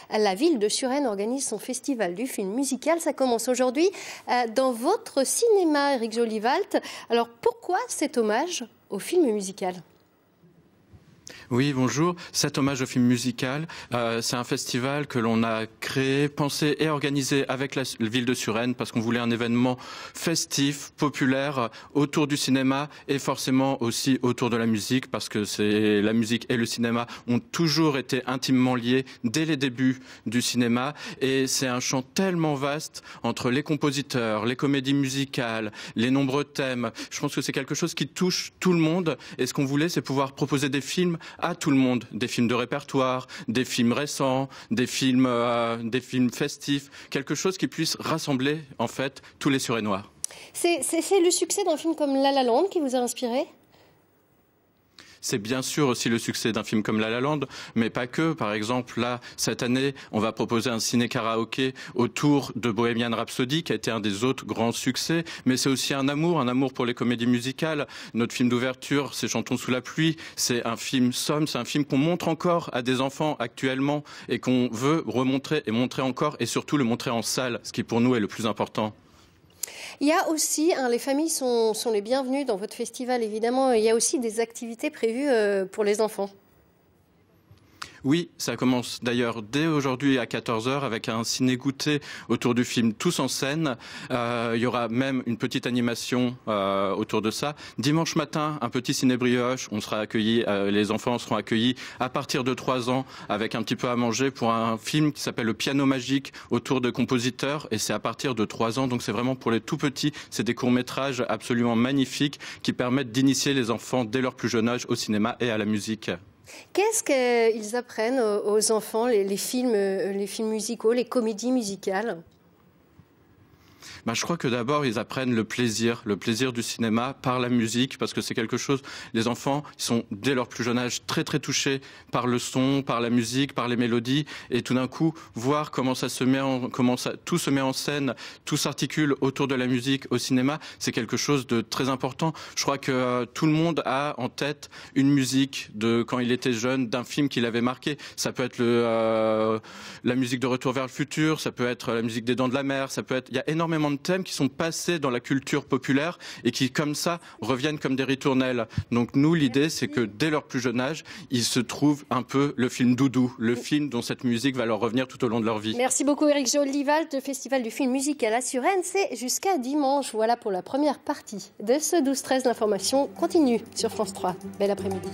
la ville de Suresnes organise son festival du film musical. Ça commence aujourd'hui dans votre cinéma, Éric Jolivalt. Alors pourquoi cet hommage au film musical ? Oui, bonjour. Cet hommage au film musical, c'est un festival que l'on a créé, pensé et organisé avec la ville de Suresnes parce qu'on voulait un événement festif, populaire, autour du cinéma et forcément aussi autour de la musique parce que la musique et le cinéma ont toujours été intimement liés dès les débuts du cinéma et c'est un champ tellement vaste entre les compositeurs, les comédies musicales, les nombreux thèmes. Je pense que c'est quelque chose qui touche tout le monde et ce qu'on voulait, c'est pouvoir proposer des films à tout le monde, des films de répertoire, des films récents, des films festifs, quelque chose qui puisse rassembler en fait tous les Suresnois. C'est le succès d'un film comme La La Land qui vous a inspiré ? C'est bien sûr aussi le succès d'un film comme La La Land, mais pas que. Par exemple, là, cette année, on va proposer un ciné-karaoké autour de Bohemian Rhapsody, qui a été un des autres grands succès. Mais c'est aussi un amour pour les comédies musicales. Notre film d'ouverture, c'est Chantons sous la pluie. C'est un film somme, c'est un film qu'on montre encore à des enfants actuellement et qu'on veut remontrer et montrer encore et surtout le montrer en salle, ce qui pour nous est le plus important. Il y a aussi, les familles sont les bienvenues dans votre festival, évidemment. Il y a aussi des activités prévues pour les enfants. Oui, ça commence d'ailleurs dès aujourd'hui à 14h avec un ciné-goûter autour du film Tous en scène. Il y aura même une petite animation autour de ça. Dimanche matin, un petit ciné-brioche. On sera accueillis, les enfants seront accueillis à partir de 3 ans avec un petit peu à manger pour un film qui s'appelle Le Piano Magique autour de compositeurs. Et c'est à partir de 3 ans, donc c'est vraiment pour les tout petits. C'est des courts-métrages absolument magnifiques qui permettent d'initier les enfants dès leur plus jeune âge au cinéma et à la musique. Qu'est-ce qu'ils apprennent aux enfants, les films musicaux, les comédies musicales ? Je crois que d'abord, ils apprennent le plaisir du cinéma par la musique, parce que c'est quelque chose, les enfants, ils sont dès leur plus jeune âge très très touchés par le son, par la musique, par les mélodies, et tout d'un coup, voir comment tout se met en scène, tout s'articule autour de la musique au cinéma, c'est quelque chose de très important. Je crois que tout le monde a en tête une musique de quand il était jeune, d'un film qui l'avait marqué. Ça peut être la musique de Retour vers le futur, ça peut être la musique des Dents de la Mer, il y a énormément de thèmes qui sont passés dans la culture populaire et qui, comme ça, reviennent comme des ritournelles. Donc nous, l'idée, c'est que dès leur plus jeune âge, ils se trouvent un peu le film doudou, le film dont cette musique va leur revenir tout au long de leur vie. Merci beaucoup, Éric Jolivalt. Le Festival du film musical à Suresnes, c'est jusqu'à dimanche. Voilà pour la première partie de ce 12-13. L'information continue sur France 3. Bel après-midi.